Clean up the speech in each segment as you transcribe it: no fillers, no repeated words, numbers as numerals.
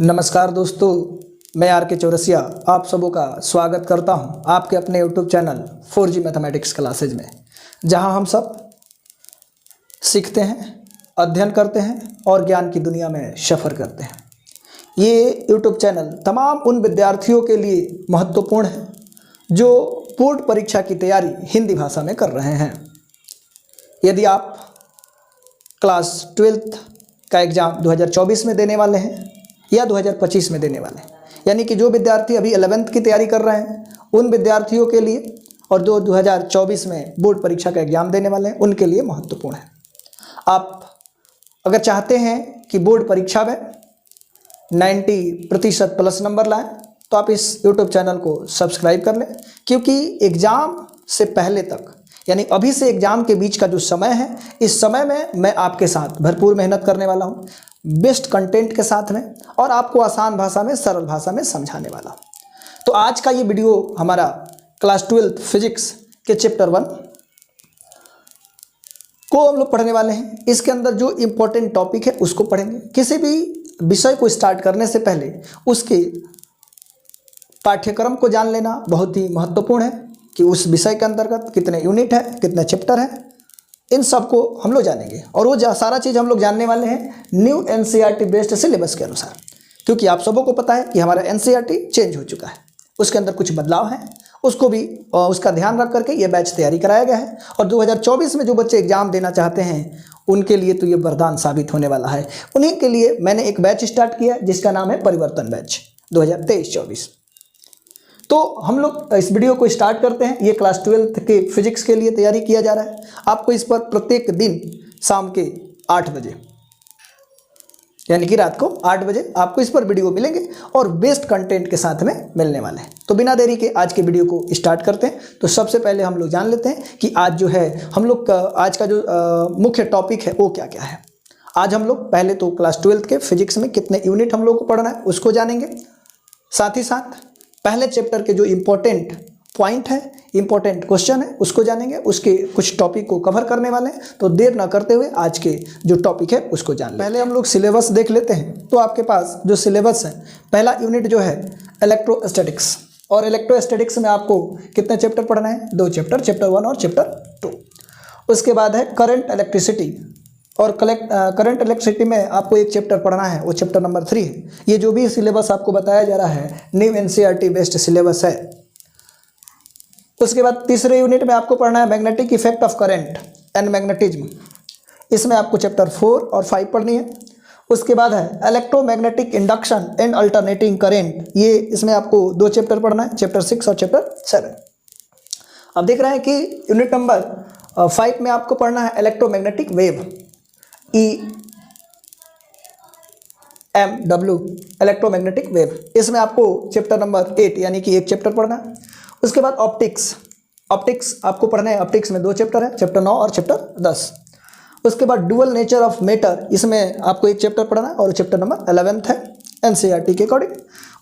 नमस्कार दोस्तों, मैं आर के चौरसिया आप सबों का स्वागत करता हूं आपके अपने YouTube channel 4G mathematics classes में, जहां हम सब सीखते हैं, अध्ययन करते हैं और ज्ञान की दुनिया में सफ़र करते हैं। ये यूट्यूब चैनल तमाम उन विद्यार्थियों के लिए महत्वपूर्ण है जो बोर्ड परीक्षा की तैयारी हिंदी भाषा में कर रहे हैं। यदि आप क्लास 12th का एग्ज़ाम 2024 में देने वाले हैं या 2025 में देने वाले हैं, यानी कि जो विद्यार्थी अभी 11th की तैयारी कर रहे हैं उन विद्यार्थियों के लिए, और जो 2024 में बोर्ड परीक्षा का एग्ज़ाम देने वाले हैं उनके लिए महत्वपूर्ण है। आप अगर चाहते हैं कि बोर्ड परीक्षा में 90% प्लस नंबर लाएं तो आप इस यूट्यूब चैनल को सब्सक्राइब कर लें, क्योंकि एग्ज़ाम से पहले तक यानी अभी से एग्ज़ाम के बीच का जो समय है, इस समय में मैं आपके साथ भरपूर मेहनत करने वाला हूँ, बेस्ट कंटेंट के साथ में, और आपको आसान भाषा में, सरल भाषा में समझाने वाला। तो आज का ये वीडियो हमारा क्लास 12th फिजिक्स के चैप्टर 1 को हम लोग पढ़ने वाले हैं। इसके अंदर जो इम्पोर्टेंट टॉपिक है उसको पढ़ेंगे। किसी भी विषय को स्टार्ट करने से पहले उसके पाठ्यक्रम को जान लेना बहुत ही महत्वपूर्ण है कि उस विषय के अंतर्गत कितने यूनिट है, कितने चैप्टर हैं, इन सब को हम लोग जानेंगे। और वो सारा चीज़ हम लोग जानने वाले हैं न्यू एनसीईआरटी बेस्ड सिलेबस के अनुसार, क्योंकि आप सबों को पता है कि हमारा एनसीईआरटी चेंज हो चुका है, उसके अंदर कुछ बदलाव हैं, उसको भी उसका ध्यान रख करके ये बैच तैयारी कराया गया है। और 2024 में जो बच्चे एग्जाम देना चाहते हैं उनके लिए तो ये वरदान साबित होने वाला है। उन्हीं के लिए मैंने एक बैच स्टार्ट किया है जिसका नाम है परिवर्तन बैच 2023-24। तो हम लोग इस वीडियो को स्टार्ट करते हैं। ये क्लास 12th के फिजिक्स के लिए तैयारी किया जा रहा है। आपको इस पर प्रत्येक दिन शाम के 8 बजे यानी कि रात को 8 बजे आपको इस पर वीडियो मिलेंगे और बेस्ट कंटेंट के साथ में मिलने वाले हैं। तो बिना देरी के आज के वीडियो को स्टार्ट करते हैं। तो सबसे पहले हम लोग जान लेते हैं कि आज जो है हम लोग का आज का जो मुख्य टॉपिक है वो क्या क्या है। आज हम लोग पहले तो क्लास 12th के फिजिक्स में कितने यूनिट हम लोग को पढ़ना है उसको जानेंगे, साथ ही साथ पहले चैप्टर के जो इम्पोर्टेंट पॉइंट है, इम्पोर्टेंट क्वेश्चन है उसको जानेंगे, उसके कुछ टॉपिक को कवर करने वाले हैं। तो देर ना करते हुए आज के जो टॉपिक है उसको जान लें। पहले हम लोग सिलेबस देख लेते हैं। तो आपके पास जो सिलेबस है, पहला यूनिट जो है इलेक्ट्रोस्टैटिक्स, और इलेक्ट्रोस्टैटिक्स में आपको कितने चैप्टर पढ़ना है? 2 चैप्टर, चैप्टर 1 और चैप्टर 2। उसके बाद है करंट इलेक्ट्रिसिटी, और करंट इलेक्ट्रिसिटी में आपको एक चैप्टर पढ़ना है, वो चैप्टर नंबर 3 है। ये जो भी सिलेबस आपको बताया जा रहा है न्यू एनसीईआरटी बेस्ड सिलेबस है। उसके बाद तीसरे यूनिट में आपको पढ़ना है magnetic effect of current and magnetism. इसमें आपको चैप्टर 4 और 5 पढ़नी है। उसके बाद है electromagnetic induction and alternating current, ये इसमें आपको 2 चैप्टर पढ़ना है, चैप्टर 6 और चैप्टर 7। अब देख रहे हैं कि यूनिट नंबर 5 में आपको पढ़ना है electromagnetic wave, EMW electromagnetic wave. इसमें आपको चैप्टर नंबर 8 यानी कि एक चैप्टर पढ़ना है। उसके बाद ऑप्टिक्स आपको पढ़ना है। ऑप्टिक्स में 2 चैप्टर है, चैप्टर 9 और चैप्टर 10। उसके बाद डुअल नेचर ऑफ मैटर, इसमें आपको एक चैप्टर पढ़ना है और चैप्टर नंबर 11th है एनसीईआरटी के अकॉर्डिंग।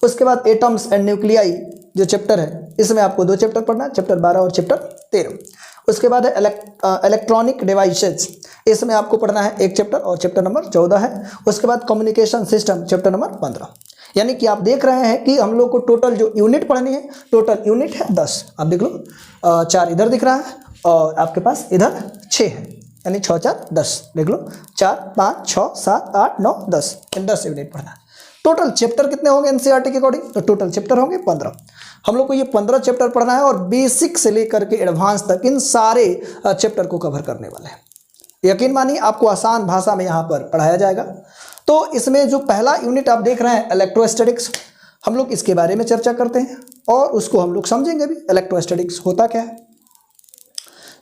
उसके बाद एटम्स एंड न्यूक्लियाई जो चैप्टर है, इसमें आपको 2 चैप्टर पढ़ना है, चैप्टर 12 और चैप्टर 13। उसके बाद है इलेक्ट्रॉनिक डिवाइसेज, इसमें आपको पढ़ना है एक चैप्टर और चैप्टर नंबर 14 है। उसके बाद कम्युनिकेशन सिस्टम चैप्टर नंबर 15। यानी कि आप देख रहे हैं कि हम लोग को टोटल जो यूनिट पढ़नी है, टोटल यूनिट है 10। आप देख लो 4 इधर दिख रहा है और आपके पास इधर 6 है, यानी 6 4 10। देख लो 4 5 6 7 8 9 10, इन 10 यूनिट पढ़ना है। टोटल चैप्टर कितने होंगे एनसीईआरटी के अकॉर्डिंग? तो टोटल चैप्टर होंगे 15। हम लोग को ये 15 चैप्टर पढ़ना है और बेसिक से लेकर के एडवांस तक इन सारे चैप्टर को कवर करने वाले हैं। यकीन मानिए आपको आसान भाषा में यहाँ पर पढ़ाया जाएगा। तो इसमें जो पहला यूनिट आप देख रहे हैं इलेक्ट्रोस्टैटिक्स, हम लोग इसके बारे में चर्चा करते हैं और उसको हम लोग समझेंगे भी इलेक्ट्रोस्टैटिक्स होता क्या है।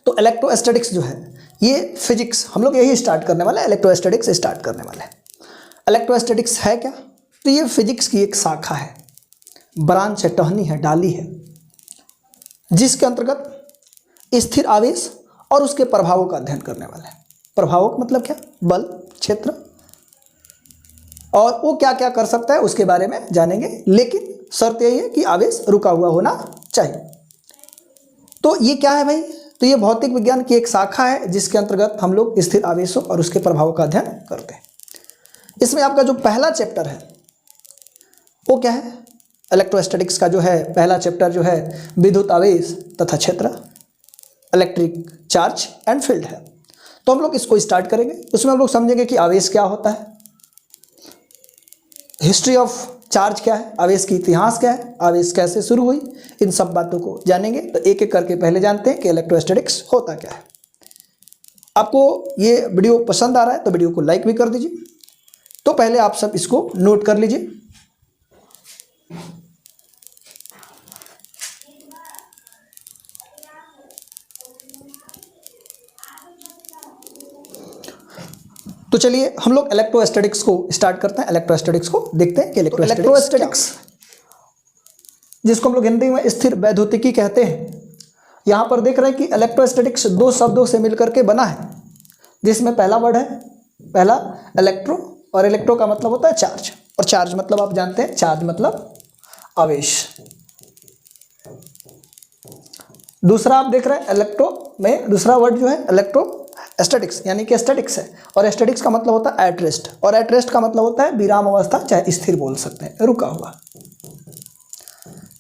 तो इलेक्ट्रोस्टैटिक्स जो है ये फिजिक्स हम लोग यही स्टार्ट करने वाले हैं, इलेक्ट्रोस्टैटिक्स स्टार्ट करने वाले हैं। इलेक्ट्रोस्टैटिक्स है क्या? तो ये फिजिक्स की एक शाखा है, ब्रांच है, टहनी है, डाली है, जिसके अंतर्गत स्थिर आवेश और उसके प्रभावों का अध्ययन करने वाले हैं। प्रभावों का मतलब क्या? बल, क्षेत्र, और वो क्या क्या कर सकता है उसके बारे में जानेंगे, लेकिन शर्त यही है कि आवेश रुका हुआ होना चाहिए। तो ये क्या है भाई? तो ये भौतिक विज्ञान की एक शाखा है जिसके अंतर्गत हम लोग स्थिर आवेशों और उसके प्रभावों का अध्ययन करते हैं। इसमें आपका जो पहला चैप्टर है वो क्या है, इलेक्ट्रोस्टैटिक्स का जो है पहला चैप्टर जो है विद्युत आवेश तथा क्षेत्र, इलेक्ट्रिक चार्ज एंड फील्ड है। तो हम लोग इसको स्टार्ट करेंगे। उसमें हम लोग समझेंगे कि आवेश क्या होता है, हिस्ट्री ऑफ चार्ज क्या है, आवेश की इतिहास क्या है, आवेश कैसे शुरू हुई, इन सब बातों को जानेंगे। तो एक एक करके पहले जानते हैं कि इलेक्ट्रोस्टैटिक्स होता क्या है। आपको ये वीडियो पसंद आ रहा है तो वीडियो को लाइक भी कर दीजिए। तो पहले आप सब इसको नोट कर लीजिए। तो चलिए हम लोग इलेक्ट्रोस्टैटिक्स को स्टार्ट करते हैं, इलेक्ट्रोस्टैटिक्स को देखते हैं कि इलेक्ट्रोस्टैटिक्स जिसको हम लोग हिंदी में स्थिर वैद्युतिकी कहते हैं। यहाँ पर देख रहे हैं कि इलेक्ट्रोस्टैटिक्स दो शब्दों से मिलकर के बना है, जिसमें पहला वर्ड है पहला इलेक्ट्रो, और इलेक्ट्रो का मतलब होता है चार्ज, और चार्ज मतलब आप जानते हैं, चार्ज मतलब आवेश। दूसरा आप देख रहे हैं इलेक्ट्रो में दूसरा वर्ड जो है इलेक्ट्रोस्टैटिक्स, यानी कि स्टैटिक्स है, और स्टैटिक्स का मतलब होता है एट रेस्ट, और एट रेस्ट का मतलब होता है विराम अवस्था, चाहे स्थिर बोल सकते हैं, रुका हुआ।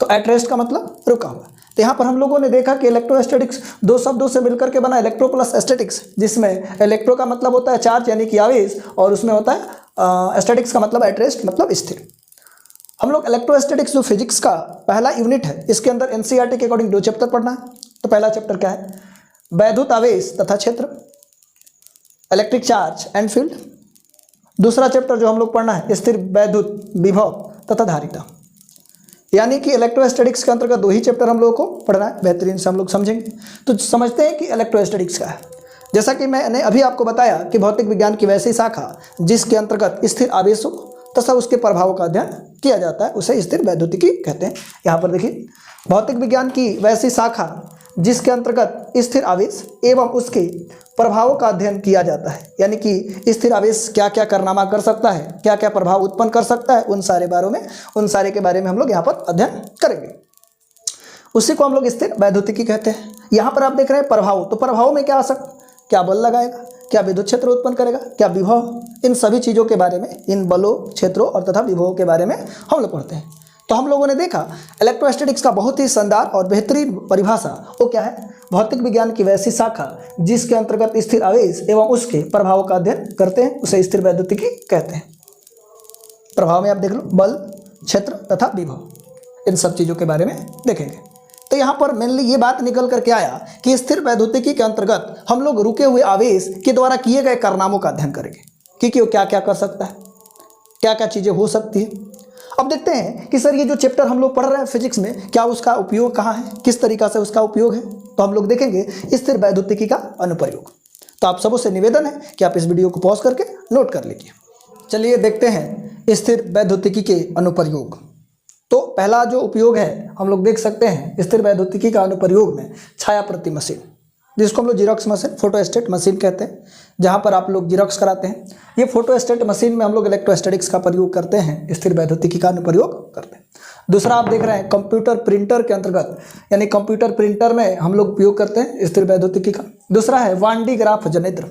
तो एट रेस्ट का मतलब रुका हुआ। तो यहाँ पर हम लोगों ने देखा कि इलेक्ट्रोस्टैटिक्स दो शब्दों से मिलकर के बना, इलेक्ट्रो प्लस स्टैटिक्स, जिसमें इलेक्ट्रो का मतलब होता है चार्ज यानी कि आवेश, और उसमें होता है स्टैटिक्स का मतलब एट रेस्ट मतलब स्थिर। हम लोग इलेक्ट्रोस्टैटिक्स जो फिजिक्स का पहला यूनिट है, इसके अंदर एनसीईआरटी के अकॉर्डिंग 2 चैप्टर पढ़ना है। तो पहला चैप्टर क्या है, वैद्युत आवेश तथा क्षेत्र, इलेक्ट्रिक चार्ज एंड फील्ड। दूसरा चैप्टर जो हम लोग पढ़ना है स्थिर वैद्युत विभव तथा धारिता। यानी कि इलेक्ट्रोस्टैटिक्स के अंतर्गत 2 ही चैप्टर हम लोगों को पढ़ना है, बेहतरीन से हम लोग समझेंगे। तो समझते हैं कि इलेक्ट्रोस्टैटिक्स क्या है। जैसा कि मैंने अभी आपको बताया कि भौतिक विज्ञान की वैसी शाखा जिसके अंतर्गत स्थिर आवेशों तथा उसके प्रभावों का अध्ययन किया जाता है, उसे स्थिर वैद्युतिकी कहते हैं। यहाँ पर देखिए, भौतिक विज्ञान की वैसी शाखा जिसके अंतर्गत स्थिर आवेश एवं उसके प्रभावों का अध्ययन किया जाता है, यानी कि स्थिर आवेश क्या क्या कारनामा कर सकता है, क्या क्या प्रभाव उत्पन्न कर सकता है, उन सारे के बारे में हम लोग यहाँ पर अध्ययन करेंगे। उसी को हम लोग स्थिर वैद्युतिकी कहते हैं। यहाँ पर आप देख रहे हैं प्रभाव, तो प्रभाव में क्या आ सकता, क्या बल लगाएगा, क्या विद्युत क्षेत्र उत्पन्न करेगा, क्या विभव, इन सभी चीज़ों के बारे में, इन बलों, क्षेत्रों और तथा विभवों के बारे में हम लोग पढ़ते हैं। तो हम लोगों ने देखा इलेक्ट्रोस्टैटिक्स का बहुत ही शानदार और बेहतरीन परिभाषा वो क्या है, भौतिक विज्ञान की वैसी शाखा जिसके अंतर्गत स्थिर आवेश एवं उसके प्रभावों का अध्ययन करते हैं, उसे स्थिर वैद्युतिकी कहते हैं। प्रभाव में आप देख लो, बल, क्षेत्र तथा विभव, इन सब चीज़ों के बारे में देखेंगे। तो यहाँ पर मेनली ये बात निकल करके आया कि स्थिर वैद्युतिकी के अंतर्गत हम लोग रुके हुए आवेश के द्वारा किए गए कारनामों का अध्ययन करेंगे कि वो क्या क्या कर सकता है, क्या क्या चीज़ें हो सकती है। अब देखते हैं कि सर ये जो चैप्टर हम लोग पढ़ रहे हैं फिजिक्स में, क्या उसका उपयोग कहाँ है, किस तरीक़ा से उसका उपयोग है। तो हम लोग देखेंगे स्थिर वैद्युतिकी का अनुप्रयोग। तो आप सबों से निवेदन है कि आप इस वीडियो को पॉज करके नोट कर लीजिए। चलिए देखते हैं स्थिर वैद्युतिकी के अनुप्रयोग। तो पहला जो उपयोग है हम लोग देख सकते हैं स्थिर वैद्युतिकी का अनुप्रयोग में छायाप्रति मशीन, जिसको हम लोग जीरोक्स मशीन, फोटोस्टेट मशीन कहते हैं, जहाँ पर आप लोग जीरोक्स कराते हैं। ये फोटोस्टेट मशीन में हम लोग इलेक्ट्रोस्टैटिक्स का प्रयोग करते हैं, स्थिर वैद्युतिकी का अनुप्रयोग करते हैं। दूसरा आप देख रहे हैं कंप्यूटर प्रिंटर के अंतर्गत, यानी कंप्यूटर प्रिंटर में हम लोग उपयोग करते हैं स्थिर वैद्युतिकी का। दूसरा है वान डी ग्राफ जनित्र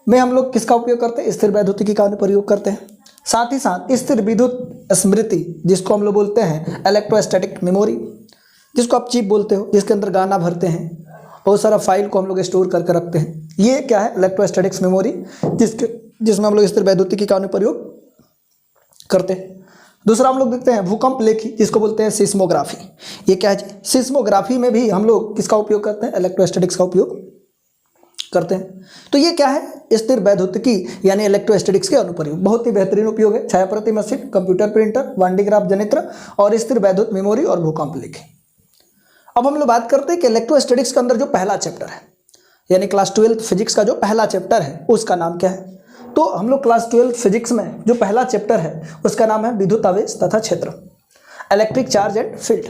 में हम लोग किसका उपयोग करते हैं, स्थिर वैद्युतिकी का अनुप्रयोग करते हैं। साथ ही साथ स्थिर विद्युत स्मृति, जिसको हम लोग बोलते हैं इलेक्ट्रोस्टैटिक मेमोरी, जिसको आप चिप बोलते हो, जिसके अंदर गाना भरते हैं, बहुत सारा फाइल को हम लोग स्टोर करके रखते हैं। ये क्या है, इलेक्ट्रोस्टैटिक्स मेमोरी, जिसमें हम लोग स्थिर वैद्युतिकी का अनुप्रयोग करते हैं। दूसरा हम लोग देखते हैं भूकंप लेखी, जिसको बोलते हैं सिस्मोग्राफी। ये क्या है जी, सिस्मोग्राफी में भी हम लोग किसका उपयोग करते हैं, इलेक्ट्रोस्टैटिक्स का उपयोग करते हैं। तो ये क्या है, स्थिर वैद्युतिकी यानी इलेक्ट्रोस्टैटिक्स के अनुप्रयोग। बहुत ही बेहतरीन उपयोग है, छायाप्रति मशीन, कंप्यूटर प्रिंटर, वान डी ग्राफ जनित्र और स्थिर वैद्युत मेमोरी और भूकंप लेखी। अब हम लोग बात करते हैं कि इलेक्ट्रोस्टैटिक्स के अंदर जो पहला चैप्टर है, यानी क्लास 12 फिजिक्स का जो पहला चैप्टर है, उसका नाम क्या है। तो हम लोग क्लास 12 फिजिक्स में जो पहला चैप्टर है उसका नाम है विद्युत आवेश तथा क्षेत्र, इलेक्ट्रिक चार्ज एंड फील्ड।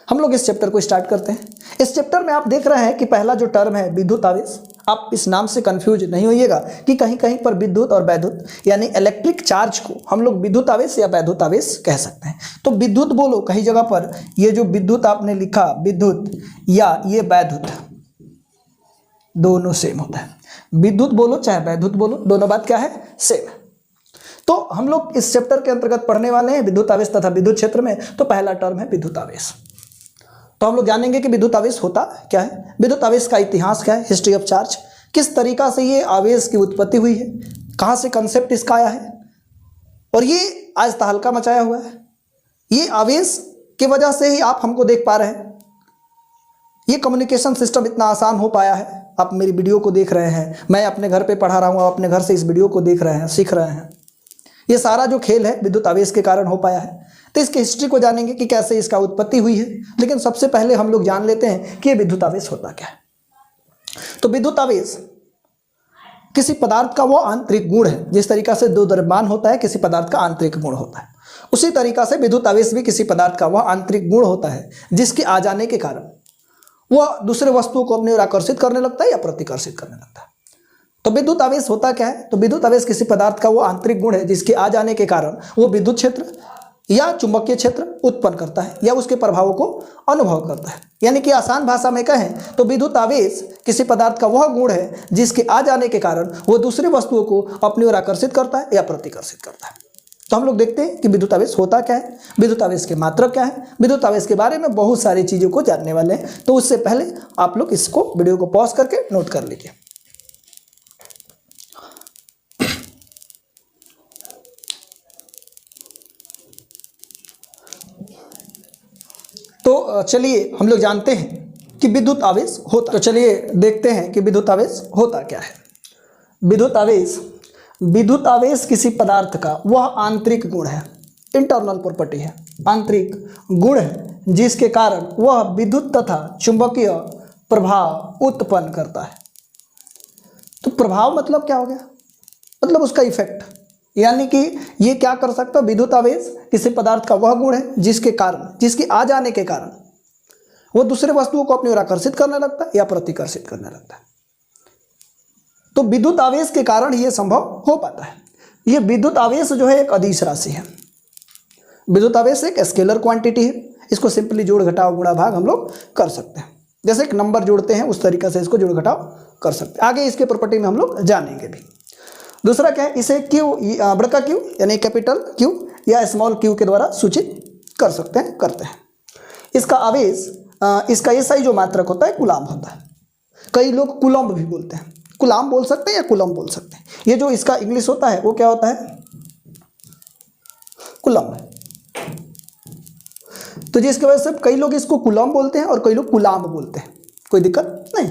हम लोग इस चैप्टर को स्टार्ट करते हैं। इस चैप्टर में आप देख रहे हैं कि पहला जो टर्म है विद्युत आवेश, आप इस नाम से कंफ्यूज नहीं होइएगा कि कहीं कहीं पर विद्युत और वैद्युत यानी इलेक्ट्रिक चार्ज को हम लोग विद्युत आवेश या वैद्युत आवेश कह सकते हैं। तो विद्युत बोलो, कहीं जगह पर ये जो विद्युत आपने लिखा विद्युत या ये वैद्युत, दोनों सेम होता है। विद्युत बोलो चाहे वैद्युत बोलो, दोनों बात क्या है, सेम है। तो हम लोग इस चैप्टर के अंतर्गत पढ़ने वाले हैं विद्युत आवेश तथा विद्युत क्षेत्र में। तो पहला टर्म है विद्युत आवेश। तो हम लोग जानेंगे कि विद्युत आवेश होता क्या है, विद्युत आवेश का इतिहास क्या है, हिस्ट्री ऑफ चार्ज, किस तरीका से ये आवेश की उत्पत्ति हुई है, कहाँ से कंसेप्ट इसका आया है, और ये आज तहलका मचाया हुआ है। ये आवेश की वजह से ही आप हमको देख पा रहे हैं, ये कम्युनिकेशन सिस्टम इतना आसान हो पाया है। आप मेरी वीडियो को देख रहे हैं, मैं अपने घर पे पढ़ा रहा हूँ, आप अपने घर से इस वीडियो को देख रहे हैं, सीख रहे हैं। ये सारा जो खेल है विद्युत आवेश के कारण हो पाया है। तो इसकी हिस्ट्री को जानेंगे कि कैसे इसका उत्पत्ति हुई है, लेकिन सबसे पहले हम लोग जान लेते हैं कि ये विद्युत आवेश होता क्या है। तो विद्युत आवेश किसी पदार्थ का वो आंतरिक गुण है। जिस तरीका से दो द्रव्यमान होता है, किसी पदार्थ का आंतरिक गुण होता है, उसी तरीका से विद्युत आवेश भी किसी पदार्थ का वह आंतरिक गुण होता है जिसके आ जाने के कारण वह दूसरे वस्तुओं को अपनी ओर आकर्षित करने लगता है या प्रतिकर्षित करने लगता है। तो विद्युत आवेश होता क्या है? तो विद्युत आवेश किसी पदार्थ का वो आंतरिक गुण है जिसके आ जाने के कारण वो विद्युत क्षेत्र या चुंबकीय क्षेत्र उत्पन्न करता है या उसके प्रभावों को अनुभव करता है। यानी कि आसान भाषा में कहें तो विद्युत आवेश किसी पदार्थ का वह गुण है जिसके आ जाने के कारण वो दूसरे वस्तुओं को अपनी ओर आकर्षित करता है या प्रतिकर्षित करता है। तो हम लोग देखते हैं कि विद्युत आवेश होता क्या है, विद्युत आवेश के मात्रक क्या है। विद्युत आवेश के बारे में बहुत सारी चीज़ों को जानने वाले हैं, तो उससे पहले आप लोग इसको वीडियो को पॉज करके नोट कर लीजिए। तो चलिए हम लोग जानते हैं कि विद्युत आवेश होता। तो चलिए देखते हैं कि विद्युत आवेश होता क्या है। विद्युत आवेश किसी पदार्थ का वह आंतरिक गुण है, इंटरनल प्रॉपर्टी है, आंतरिक गुण है जिसके कारण वह विद्युत तथा चुंबकीय प्रभाव उत्पन्न करता है। तो प्रभाव मतलब क्या हो गया? मतलब उसका इफेक्ट, यानी कि ये क्या कर सकता है? विद्युत आवेश किसी पदार्थ का वह गुण है जिसके कारण, जिसके आ जाने के कारण वो दूसरे वस्तुओं को अपनी ओर आकर्षित करने लगता है या प्रतिकर्षित करने लगता है। तो विद्युत आवेश के कारण ये संभव हो पाता है। ये विद्युत आवेश जो है एक अदिश राशि है। विद्युत आवेश एक स्केलर क्वांटिटी है। इसको सिंपली जोड़ घटाव गुणा भाग हम लोग कर सकते हैं। जैसे एक नंबर जोड़ते हैं उस तरीके से इसको जोड़ घटाव कर सकते हैं। आगे इसके प्रॉपर्टी में हम लोग जानेंगे भी। दूसरा क्या है? इसे क्यू, बड़का क्यू यानी कैपिटल क्यू या स्मॉल क्यू के द्वारा सूचित कर सकते हैं, करते हैं। इसका आवेश, इसका एसआई जो मात्रक होता है कूलम्ब होता है। कई लोग कूलम्ब भी बोलते हैं, कूलम्ब बोल सकते हैं या कूलम्ब बोल सकते हैं। ये जो इसका इंग्लिश होता है वो क्या होता है? कूलम्ब। तो जिसकी वजह से कई लोग इसको कूलम्ब बोलते हैं और कई लोग कूलम्ब बोलते हैं, कोई दिक्कत नहीं।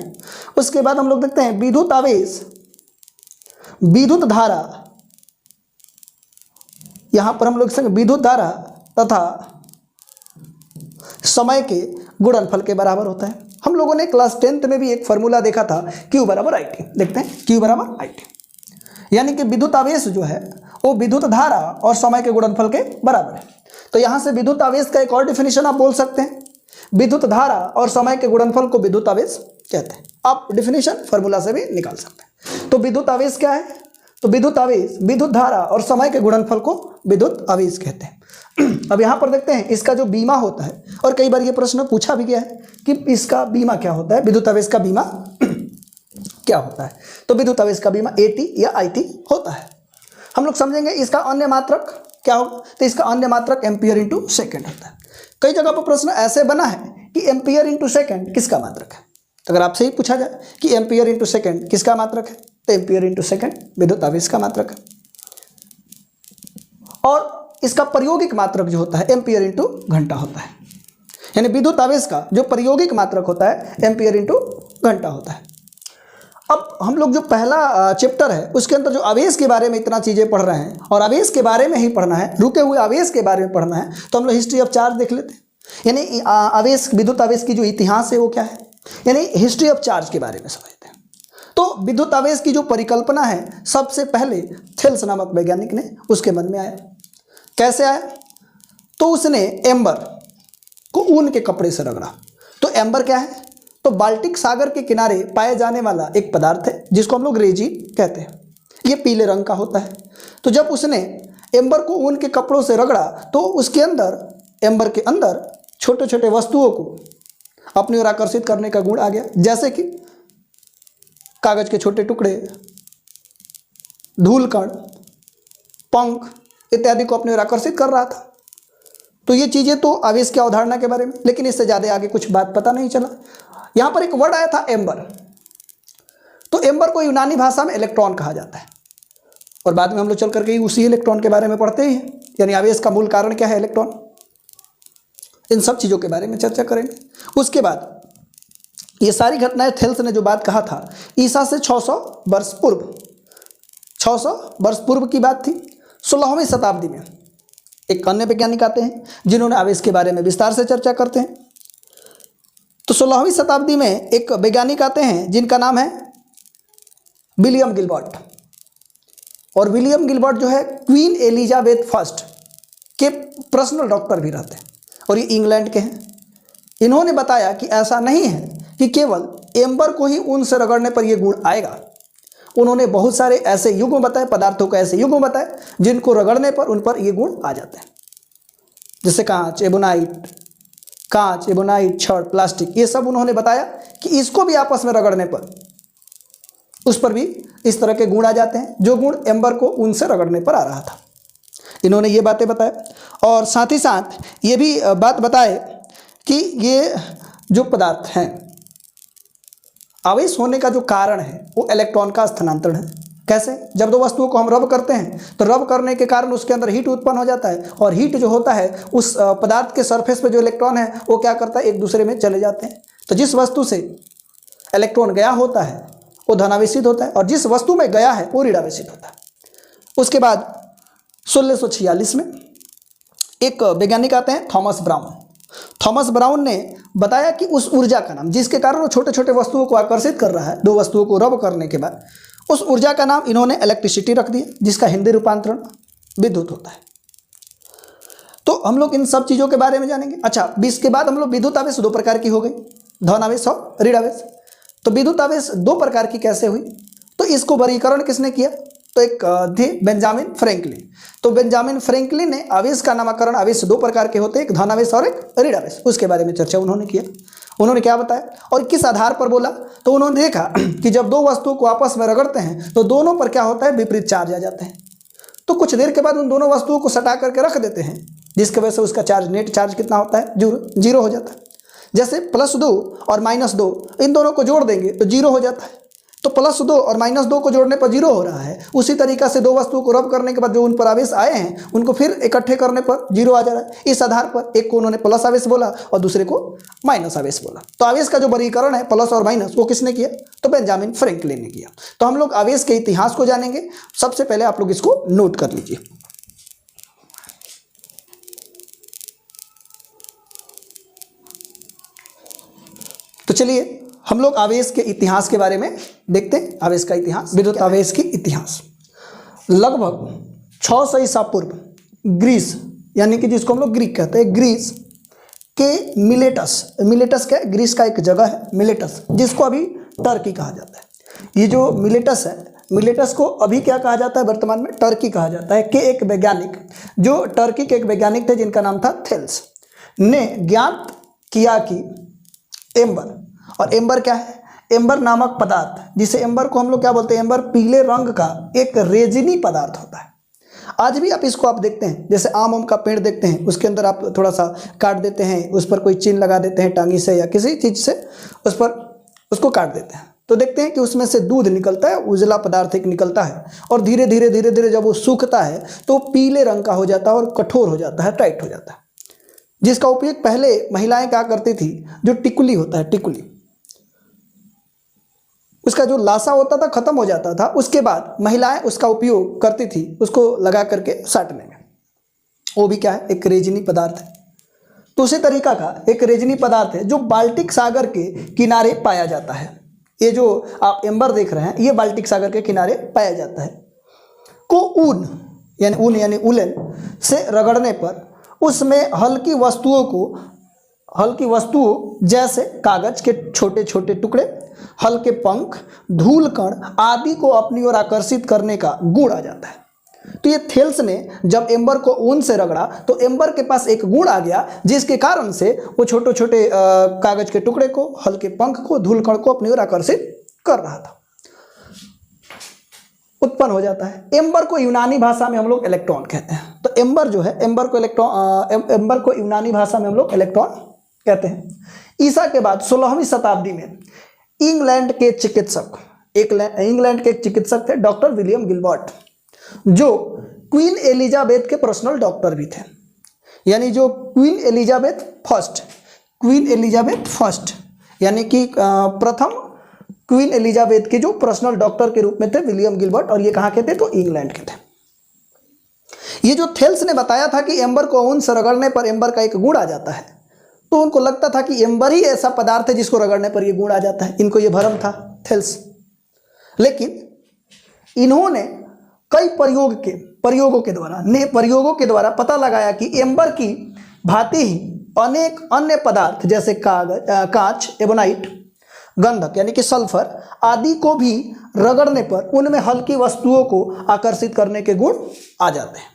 उसके बाद हम लोग देखते हैं विद्युत आवेश, विद्युत धारा, यहां पर हम लोग विद्युत धारा तथा समय के गुणनफल के बराबर होता है। हम लोगों ने क्लास 10th में भी एक फॉर्मूला देखा था, Q बराबर IT। देखते हैं Q बराबर IT, यानी कि विद्युत आवेश जो है वो विद्युत धारा और समय के गुणनफल के बराबर है। तो यहां से विद्युत आवेश का एक और डिफिनेशन आप बोल सकते हैं, विद्युत धारा और समय के गुणनफल को विद्युत आवेश कहते हैं। आप डिफिनेशन फॉर्मूला से भी निकाल सकते हैं। तो विद्युत आवेश क्या है? तो विद्युत आवेश विद्युत धारा और समय के गुणनफल को विद्युत आवेश कहते हैं। अब यहाँ पर देखते हैं इसका जो बीमा होता है, और कई बार ये प्रश्न पूछा भी गया है कि इसका बीमा क्या होता है, विद्युत आवेश का बीमा क्या होता है। तो विद्युत आवेश का बीमा AT या IT होता है। हम लोग समझेंगे इसका अन्य मात्रक क्या होगा। तो इसका अन्य मात्रक एम्पियर इंटू सेकेंड होता है। कई जगह पर प्रश्न ऐसे बना है कि एम्पियर इंटू सेकेंड किसका मात्रक है। तो अगर आपसे ही पूछा जाए कि एम्पियर इंटू सेकेंड किसका मात्रक है, तो एम्पियर इंटू सेकेंड विद्युत आवेश का मात्रक है। और इसका प्रायोगिक मात्रक जो होता है एम्पियर इंटू घंटा होता है। यानी विद्युत आवेश का जो प्रायोगिक मात्रक होता है एम्पियर इंटू घंटा होता है। अब हम लोग जो पहला चैप्टर है उसके अंदर जो आवेश के बारे में इतना चीज़ें पढ़ रहे हैं और आवेश के बारे में ही पढ़ना है, रुके हुए आवेश के बारे में पढ़ना है, तो हम लोग हिस्ट्री ऑफ चार्ज देख लेते हैं। यानी आवेश, विद्युत आवेश की जो इतिहास है वो क्या है, यानी हिस्ट्री ऑफ चार्ज के बारे में समझते हैं। तो विद्युत आवेश की जो परिकल्पना है सबसे पहले थेल्स नामक वैज्ञानिक ने उसके मन में आया। कैसे आया? तो उसने एम्बर को ऊन के कपड़े से रगड़ा। तो एम्बर क्या है? तो बाल्टिक सागर के किनारे पाए जाने वाला एक पदार्थ है जिसको हम लोग रेजिन कहते हैं। ये पीले रंग का होता है। तो जब उसने एम्बर को ऊन के कपड़ों से रगड़ा तो उसके अंदर, एम्बर के अंदर छोटे छोटे वस्तुओं को अपनी ओर आकर्षित करने का गुण आ गया, जैसे कि कागज के छोटे टुकड़े, धूल कण, पंख इत्यादि को अपनी ओर आकर्षित कर रहा था। तो ये चीज़ें तो आवेश की अवधारणा के बारे में, लेकिन इससे ज़्यादा आगे कुछ बात पता नहीं चला। यहाँ पर एक वर्ड आया था एम्बर। तो एम्बर को यूनानी भाषा में इलेक्ट्रॉन कहा जाता है, और बाद में हम लोग चल करके उसी इलेक्ट्रॉन के बारे में पढ़ते ही हैं, यानी आवेश का मूल कारण क्या है, इलेक्ट्रॉन। इन सब चीज़ों के बारे में चर्चा करेंगे। उसके बाद ये सारी घटनाएं थेल्स ने जो बात कहा था ईसा से 600 वर्ष पूर्व, 600 वर्ष पूर्व की बात थी। 16वीं शताब्दी में एक अन्य वैज्ञानिक आते हैं जिन्होंने आवेश के बारे में विस्तार से चर्चा करते हैं। तो 16वीं शताब्दी में एक वैज्ञानिक आते हैं जिनका नाम है विलियम गिलबर्ट। और विलियम गिलबर्ट जो है क्वीन एलिजाबेथ फर्स्ट के पर्सनल डॉक्टर भी रहते हैं, और ये इंग्लैंड के हैं। इन्होंने बताया कि ऐसा नहीं है कि केवल एम्बर को ही ऊन से रगड़ने पर यह गुण आएगा। उन्होंने बहुत सारे ऐसे युग्म बताए, पदार्थों को ऐसे युग्म बताए जिनको रगड़ने पर उन पर ये गुण आ जाते हैं, जैसे कांच, एबोनाइट, छड़, प्लास्टिक, ये सब उन्होंने बताया कि इसको भी आपस में रगड़ने पर उस पर भी इस तरह के गुण आ जाते हैं, जो गुण एम्बर को ऊन से रगड़ने पर आ रहा था। इन्होंने ये बातें बताए, और साथ ही साथ ये भी बात बताए कि ये जो पदार्थ हैं, आवेश होने का जो कारण है वो इलेक्ट्रॉन का स्थानांतरण है। कैसे? जब दो वस्तुओं को हम रब करते हैं तो रब करने के कारण उसके अंदर हीट उत्पन्न हो जाता है, और हीट जो होता है उस पदार्थ के सरफेस पे जो इलेक्ट्रॉन है वो क्या करता है, एक दूसरे में चले जाते हैं। तो जिस वस्तु से इलेक्ट्रॉन गया होता है वो धनावेशित होता है, और जिस वस्तु में गया है वो ऋणावेशित होता है। उसके बाद 1646 में एक वैज्ञानिक आते हैं थॉमस ब्राउन ने बताया कि उस ऊर्जा का नाम, जिसके कारण वो छोटे छोटे वस्तुओं को आकर्षित कर रहा है, दो वस्तुओं को रब करने के बाद, उस ऊर्जा का नाम इन्होंने इलेक्ट्रिसिटी रख दिया, जिसका हिंदी रूपांतरण विद्युत होता है। तो हम लोग इन सब चीज़ों के बारे में जानेंगे। अच्छा, इसके बाद हम लोग विद्युत आवेश दो प्रकार की हो गई, धन आवेश और ऋण आवेश। तो विद्युत आवेश दो प्रकार की कैसे हुई, तो इसको वर्गीकरण किसने किया, तो एक थे बेंजामिन फ्रैंकलिन। तो बेंजामिन फ्रैंकलिन ने आवेश का नामकरण, आवेश दो प्रकार के होते हैं, एक धन आवेश और एक ऋण आवेश, उसके बारे में चर्चा उन्होंने किया। उन्होंने क्या बताया और किस आधार पर बोला, तो उन्होंने देखा कि जब दो वस्तुओं को आपस में रगड़ते हैं तो दोनों पर क्या होता है, विपरीत चार्ज आ जाते हैं। तो कुछ देर के बाद उन दोनों वस्तुओं को सटा करके रख देते हैं, जिसकी वजह से उसका चार्ज, नेट चार्ज कितना होता है, जीरो हो जाता है। जैसे +2 और -2 इन दोनों को जोड़ देंगे तो जीरो हो जाता है। तो +2 और -2 को जोड़ने पर जीरो हो रहा है। उसी तरीका से दो वस्तुओं को रब करने के बाद जो उन पर आवेश आए हैं उनको फिर इकट्ठे करने पर जीरो आ जा रहा है। इस आधार पर एक को उन्होंने प्लस आवेश बोला और दूसरे को माइनस आवेश बोला। तो आवेश का जो वर्गीकरण है प्लस और माइनस, वो किसने किया, तो बेंजामिन फ्रैंकलिन ने किया। तो हम लोग आवेश के इतिहास को जानेंगे। सबसे पहले आप लोग इसको नोट कर लीजिए। तो चलिए हम लोग आवेश के इतिहास के बारे में देखते हैं। आवेश का इतिहास, विद्युत आवेश की इतिहास। लगभग 600 ईसा पूर्व ग्रीस, यानी कि जिसको हम लोग ग्रीक कहते हैं, ग्रीस के मिलेटस क्या है, ग्रीस का एक जगह है मिलेटस, जिसको अभी टर्की कहा जाता है। ये जो मिलेटस है, मिलेटस को अभी क्या कहा जाता है, वर्तमान में टर्की कहा जाता है। के एक वैज्ञानिक, जो टर्की के एक वैज्ञानिक थे जिनका नाम था थेल्स, ने ज्ञात किया कि एम्बर, और एम्बर क्या है, एम्बर नामक पदार्थ, जिसे एम्बर को हम लोग क्या बोलते हैं, एम्बर पीले रंग का एक रेजिनी पदार्थ होता है। आज भी आप इसको आप देखते हैं, जैसे आम का पेड़ देखते हैं, उसके अंदर आप थोड़ा सा काट देते हैं, उस पर कोई चिन्ह लगा देते हैं टांगी से या किसी चीज़ से, उस पर उसको काट देते हैं, तो देखते हैं कि उसमें से दूध निकलता है, उजला पदार्थ एक निकलता है, और धीरे धीरे जब वो सूखता है तो पीले रंग का हो जाता है और कठोर हो जाता है, टाइट हो जाता है, जिसका उपयोग पहले महिलाएं क्या करती थी, जो टिकुली होता है, टिकुली, उसका जो लाशा होता था खत्म हो जाता था, उसके बाद महिलाएं उसका उपयोग करती थी उसको लगा करके साटने में। वो भी क्या है, एक रेजिनी पदार्थ है। तो उसी तरीका का एक रेजिनी पदार्थ है जो बाल्टिक सागर के किनारे पाया जाता है। ये जो आप एम्बर देख रहे हैं, ये बाल्टिक सागर के किनारे पाया जाता है। को ऊन यानी उलन से रगड़ने पर उसमें हल्की वस्तुओं जैसे कागज के छोटे छोटे टुकड़े, हल्के पंख, धूल कण आदि को अपनी ओर आकर्षित करने का गुण आ जाता है। तो ये थेल्स ने जब एम्बर को ऊन से रगड़ा तो एम्बर के पास एक गुण आ गया, जिसके कारण से वो छोटे छोटे कागज के टुकड़े को, हल्के पंख को, धूल कण को अपनी ओर आकर्षित कर रहा था। उत्पन्न हो जाता है। एम्बर को यूनानी भाषा में हम लोग इलेक्ट्रॉन कहते हैं। तो एम्बर जो है, एम्बर को यूनानी भाषा में हम लोग इलेक्ट्रॉन कहते हैं। ईसा के बाद 16वीं शताब्दी में इंग्लैंड के एक चिकित्सक थे डॉक्टर विलियम गिलबर्ट, जो क्वीन एलिजाबेथ के पर्सनल डॉक्टर भी थे। यानी जो क्वीन एलिजाबेथ फर्स्ट यानी कि प्रथम क्वीन एलिजाबेथ के जो पर्सनल डॉक्टर के रूप में थे विलियम गिलबर्ट, और ये कहाँ के थे? तो इंग्लैंड के थे। ये जो थेल्स ने बताया था कि एम्बर को ऊन से रगड़ने पर एम्बर का एक गुण आ जाता है, तो उनको लगता था कि एम्बर ही ऐसा पदार्थ है जिसको रगड़ने पर ये गुण आ जाता है। इनको ये भ्रम था थेल्स। लेकिन इन्होंने कई प्रयोगों के द्वारा पता लगाया कि एम्बर की भांति ही अनेक अन्य पदार्थ जैसे कांच, एबोनाइट, गंधक यानी कि सल्फर आदि को भी रगड़ने पर उनमें हल्की वस्तुओं को आकर्षित करने के गुण आ जाते हैं।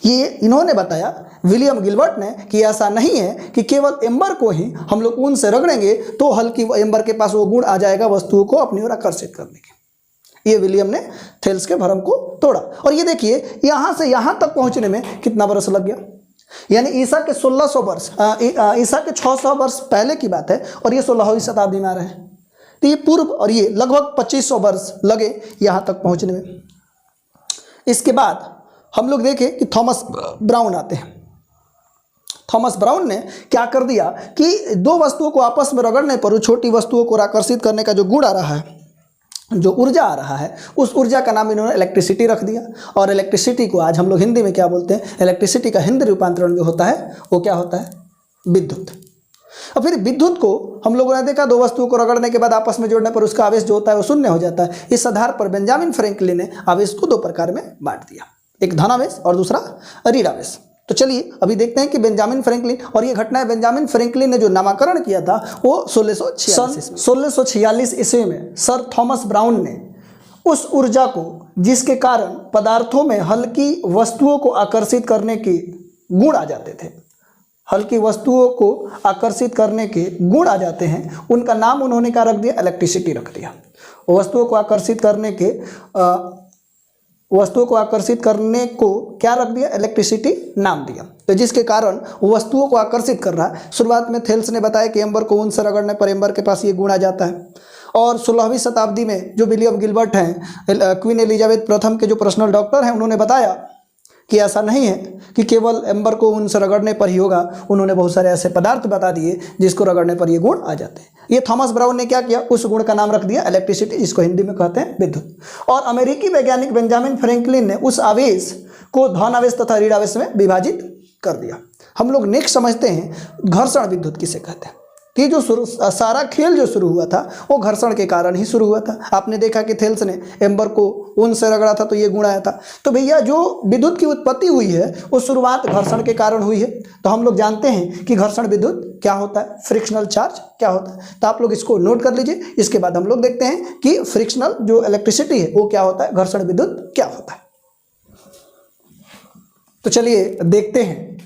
ये इन्होंने बताया, विलियम गिलबर्ट ने, कि ऐसा नहीं है कि केवल एम्बर को ही हम लोग ऊन से रगड़ेंगे तो हल्की एम्बर के पास वो गुण आ जाएगा वस्तुओं को अपनी ओर आकर्षित करने के। ये विलियम ने थेल्स के भ्रम को तोड़ा। और ये देखिए यहाँ से यहाँ तक पहुँचने में कितना बरस लग गया। यानी ईसा के 1600 वर्ष ईसा के 600 वर्ष पहले की बात है और ये 16वीं शताब्दी में आ रहे हैं। तो ये पूर्व और ये लगभग 2500 वर्ष लगे यहाँ तक पहुँचने में। इसके बाद हम लोग देखें कि थॉमस ब्राउन आते हैं। थॉमस ब्राउन ने क्या कर दिया कि दो वस्तुओं को आपस में रगड़ने पर उस छोटी वस्तुओं को आकर्षित करने का जो गुण आ रहा है, जो ऊर्जा आ रहा है, उस ऊर्जा का नाम इन्होंने इलेक्ट्रिसिटी रख दिया। और इलेक्ट्रिसिटी को आज हम लोग हिंदी में क्या बोलते हैं? इलेक्ट्रिसिटी का हिंदी रूपांतरण जो होता है वो क्या होता है? विद्युत। और फिर विद्युत को हम लोगों ने देखा, दो वस्तुओं को रगड़ने के बाद आपस में जोड़ने पर उसका आवेश जो होता है वो शून्य हो जाता है। इस आधार पर बेंजामिन फ्रैंकलिन ने आवेश को दो प्रकार में बांट दिया, एक धनावेश और दूसरा ऋण आवेश। तो चलिए अभी देखते हैं कि बेंजामिन फ्रैंकलिन, और ये घटना है बेंजामिन फ्रैंकलिन ने जो नामकरण किया था वो 1646 ईस्वी में सर थॉमस ब्राउन ने उस ऊर्जा को जिसके कारण पदार्थों में हल्की वस्तुओं को आकर्षित करने के गुण आ जाते थे, हल्की वस्तुओं को आकर्षित करने के गुण आ जाते हैं, उनका नाम उन्होंने क्या रख दिया? इलेक्ट्रिसिटी रख दिया। वस्तुओं को आकर्षित करने को क्या रख दिया? इलेक्ट्रिसिटी नाम दिया। तो जिसके कारण वस्तुओं को आकर्षित कर रहा है। शुरुआत में थेल्स ने बताया कि एम्बर को ऊन से रगड़ने पर एम्बर के पास ये गुण आ जाता है। और 16वीं शताब्दी में जो विलियम गिलबर्ट हैं, क्वीन एलिजाबेथ प्रथम के जो पर्सनल डॉक्टर हैं, उन्होंने बताया कि ऐसा नहीं है कि केवल एम्बर को ऊन से रगड़ने पर ही होगा। उन्होंने बहुत सारे ऐसे पदार्थ बता दिए जिसको रगड़ने पर ये गुण आ जाते हैं। ये थॉमस ब्राउन ने क्या किया? उस गुण का नाम रख दिया इलेक्ट्रिसिटी, जिसको हिंदी में कहते हैं विद्युत। और अमेरिकी वैज्ञानिक बेंजामिन फ्रैंकलिन ने उस आवेश को धन आवेश तथा ऋण आवेश में विभाजित कर दिया। हम लोग नेक्स्ट समझते हैं घर्षण विद्युत किसे कहते हैं। कि जो सारा खेल जो शुरू हुआ था वो घर्षण के कारण ही शुरू हुआ था। आपने देखा कि थेल्स ने एम्बर को ऊन से रगड़ा था तो ये गुण आया था। तो भैया जो विद्युत की उत्पत्ति हुई है वो शुरुआत घर्षण के कारण हुई है। तो हम लोग जानते हैं कि घर्षण विद्युत क्या होता है, फ्रिक्शनल चार्ज क्या होता है। तो आप लोग इसको नोट कर लीजिए। इसके बाद हम लोग देखते हैं कि फ्रिक्शनल जो इलेक्ट्रिसिटी है वो क्या होता है, घर्षण विद्युत क्या होता है। तो चलिए देखते हैं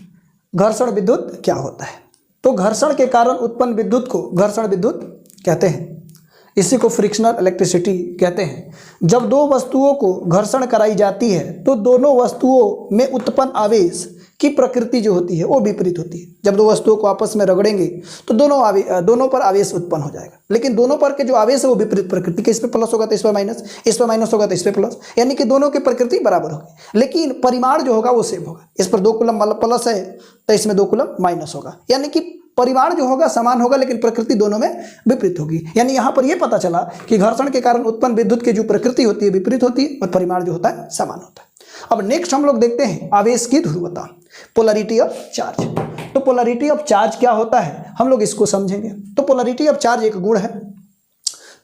घर्षण विद्युत क्या होता है। तो घर्षण के कारण उत्पन्न विद्युत को घर्षण विद्युत कहते हैं। इसी को फ्रिक्शनल इलेक्ट्रिसिटी कहते हैं। जब दो वस्तुओं को घर्षण कराई जाती है तो दोनों वस्तुओं में उत्पन्न आवेश की प्रकृति जो होती है वो विपरीत होती है। जब दो वस्तुओं को आपस में रगड़ेंगे तो दोनों पर आवेश उत्पन्न हो जाएगा, लेकिन दोनों पर के जो आवेश है वो विपरीत प्रकृति के। इस पर प्लस होगा तो इस पर माइनस, इस पर माइनस होगा तो इस पर प्लस, यानी कि दोनों की प्रकृति बराबर होगी, लेकिन परिमाण जो होगा वो सेम होगा। इस पर 2 कूलम प्लस है तो इसमें 2 कूलम माइनस होगा, यानी कि परिमाण जो होगा समान होगा लेकिन प्रकृति दोनों में विपरीत होगी। यानी यहाँ पर यह पता चला कि घर्षण के कारण उत्पन्न विद्युत की जो प्रकृति होती है विपरीत होती है और परिमाण जो होता है समान होता है। अब नेक्स्ट हम लोग देखते हैं आवेश की ध्रुवता, पोलैरिटी ऑफ चार्ज। तो पोलैरिटी ऑफ चार्ज क्या होता है हम लोग इसको समझेंगे। तो पोलैरिटी ऑफ चार्ज एक गुण है,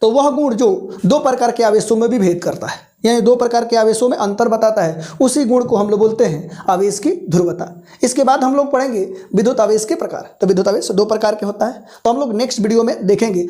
तो वह गुण जो 2 प्रकार के आवेशों में भी भेद करता है, यानी 2 प्रकार के आवेशों में अंतर बताता है, उसी गुण को हम लोग बोलते हैं आवेश की ध्रुवता। इसके बाद हम लोग पढ़ेंगे विद्युत आवेश के प्रकार। तो विद्युत आवेश 2 प्रकार के होता है, तो हम लोग नेक्स्ट वीडियो में देखेंगे।